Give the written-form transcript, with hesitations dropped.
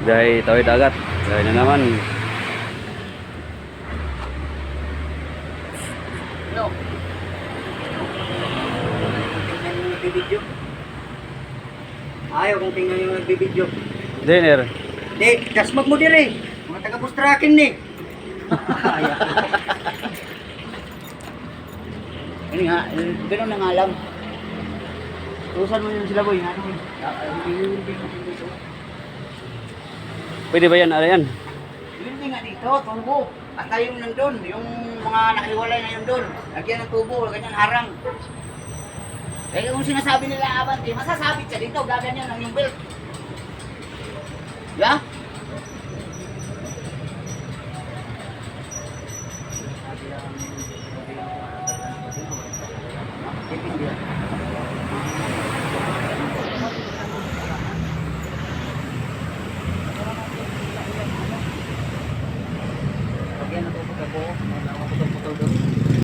Dahil tawid dagat. Dahil na naman. No. Tingnan yung nagbibidyo. Ayaw kong tingnan yung nagbibidyo. Dinner. Di, kasmag mo dire. Mga taga-bustrakin ni. Ayaw. Ano nga, gano'n na nga lang. Tusan mo yun sila boy. Ano yun? Pwede ba yan? Ano yan? Yun din nga dito, tubo. At yung nandun, yung mga nakiwalay na yun doon. Lagyan ng tubo, ganyan harang. Eh kung sinasabi nila abante, masasabit siya dito, gaganyan lang yung belt. Yeah? Lagyan ng tubo, wala akong putol-putol doon.